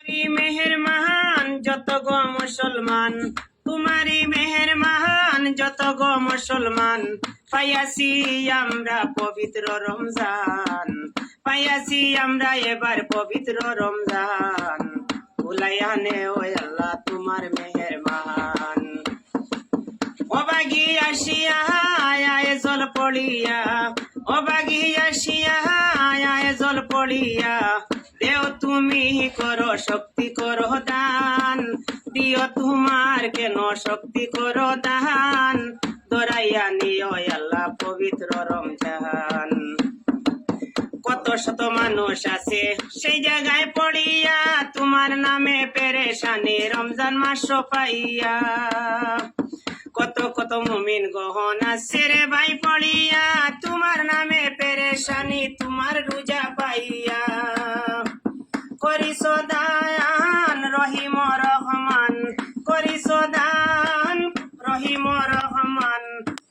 মেহের মহান যত গো মুসলমান, তোমারই মেহের মহান যত গো মুসলমান, পাইয়াছি আমরা পবিত্র রমজান, পাইয়াছি আমরা এবার পবিত্র রমজান। ভুলাইয়া নে ও আল্লাহ তোমার মেহের মহান। অবাগি আসিয়া আয় জল পড়িয়া, অবাগি আসিয়া আয় জল পড়িয়া, দেও তুমি করো শক্তি করো দান, দিও তোমার কেন শক্তি করো দান, দরাইয়া নিও আল্লাহ পবিত্র রমজান। কত শত মানুষ আছে সেই জায়গায় পড়িয়া, তোমার নামে পেরেশানি রমজান মাস পাইয়া। কত কত মুমিন গহন আছে রে ভাই পড়িয়া, তোমার নামে পেরেশানি তোমার রোজা পাইয়া। করিস দান রহিম রহমান, করিস দান রহিম রহমান,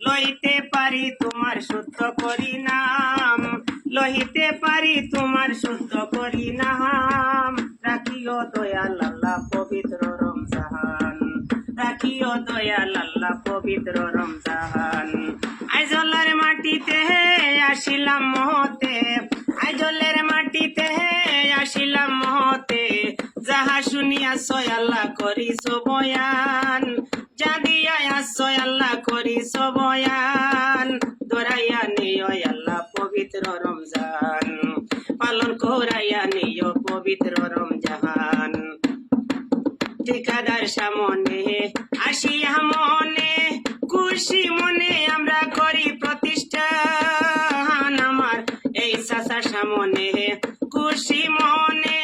লইতে পারি তোমার শুদ্ধ করি নাম, লইতে পারি তোমার শুদ্ধ করি নাম। রাখিও দয়াল আল্লাহ পবিত্র রমজান, রাখিও দয়াল আল্লাহ পবিত্র রমজান। আইজলের মাটিতে আসিলাম মহতে, আইজলের মাটিতে আসিলাম মহতে, যাহা শুনিয়াছ আল্লাহ করিস বয়ান, যা দিয়া আছ আল্লাহ করিস বয়ান, দরাইয়া নিও আল্লাহ পবিত্র রমজান, পালন করাইয়া নিও পবিত্র রমজান। ঠিকাদার সামনে আসিয়া মনে খুশি মনে আমরা করি প্রতিষ্ঠান, আমার এই চাচার সামনে খুশি মনে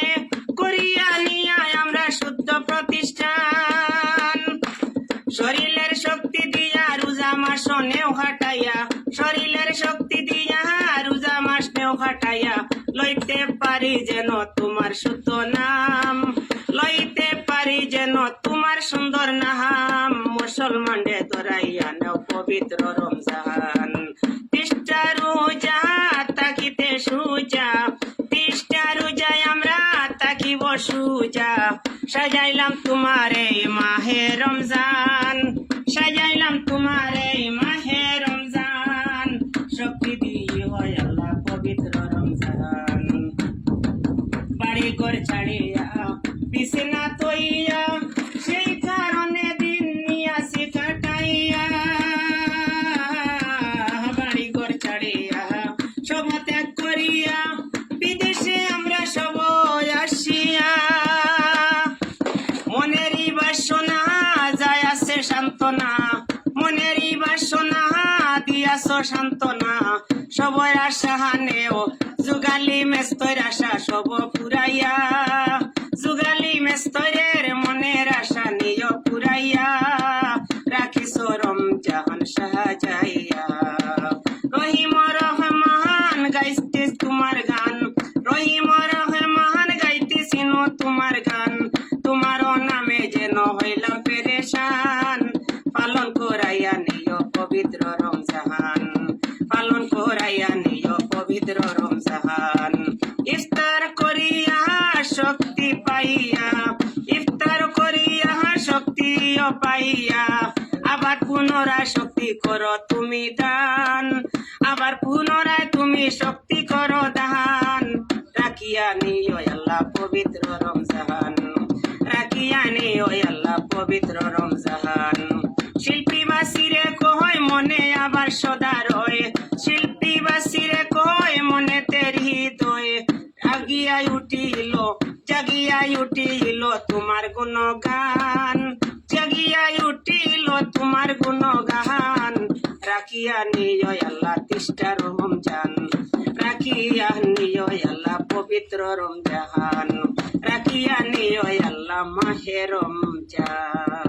করিয়া নিয়া আমরা শুদ্ধ প্রতিষ্ঠান। শরীরের শক্তি দিয়া রোজা মাস নেও হাটাইয়া, শরীরের শক্তি দিয়া রোজা মাস নেও হাটাইয়া, লইতে পারি যেন তোমার শুদ্ধ নাম, লইতে পারি যেন তোমার সুন্দর নাম। মুসলমান রে দরাইয়া নেও পবিত্র রমজান, তিষ্টা রোজা তাকিতে সুজা, তিষ্টা রোজায় আমরা তাকিব সুজা। সাজাইলাম তোমার এই মাহে রমজান, সাজাইলাম তোমার এই মাহে রমজান, শক্তি দিয়ে হয় আল্লাহ পবিত্র রমজান। বাড়ি ঘর ছাড়িয়া বিছানা তৈয়া, সেই কারণে দিন নিয়াছি কাটাইয়া, বাড়ি ঘর ছাড়িয়া সব ত্যাগ করিয়া বিদেশে আমরা সব আসিয়া। মনেরই বাসনা যায় আছে সান্ত্বনা, মনেরই বাসনা দিয়াছ সান্ত্বনা, সবর আশা নেও যুগালি মেস্তর আশা সব পুরাইয়া, যুগালি মেস্তরের মনের আশা নিও পুরাইয়া, রাখিস রমজান সাজাইয়া। রহিম রহমান গাইতেছ তোমার গান, রহিম রহমান গাইতেছি তোমার গান, তোমার নামে যেন হইলাম পেরেশান, পালন করাইয়া নিও পবিত্র রমজান, পালন করাইয়া নিও পবিত্র রমজান। ইফতার করিয়া শক্তি পাইয়া, ইফতার করিয়া শক্তিও পাইয়া, আবার পুনরায় শক্তি করো তুমি দান, আবার পুনরায় তুমি শক্তি করো দান। রাখিয়া নিও আল্লাহ পবিত্র রমজান, রাখিয়া নিও আল্লাহ পবিত্র রমজান। শিল্পী বাসিরে কয় মনে আবার সদা রয়, শিল্পী বাসিরে কয় মনে তের হৃদয়, জাগিয়াই উঠিল জাগিয়াই উঠিল তোমার গুণগান, জাগিয়াই উঠিল তোমার গুণগান। রাখিয়া নিও আল্লাহ তিষ্টা রমজান, রাখিয়া নিও আল্লাহ পবিত্র রমজান, রাখিয়া নিও আল্লাহ মাহে রমজান।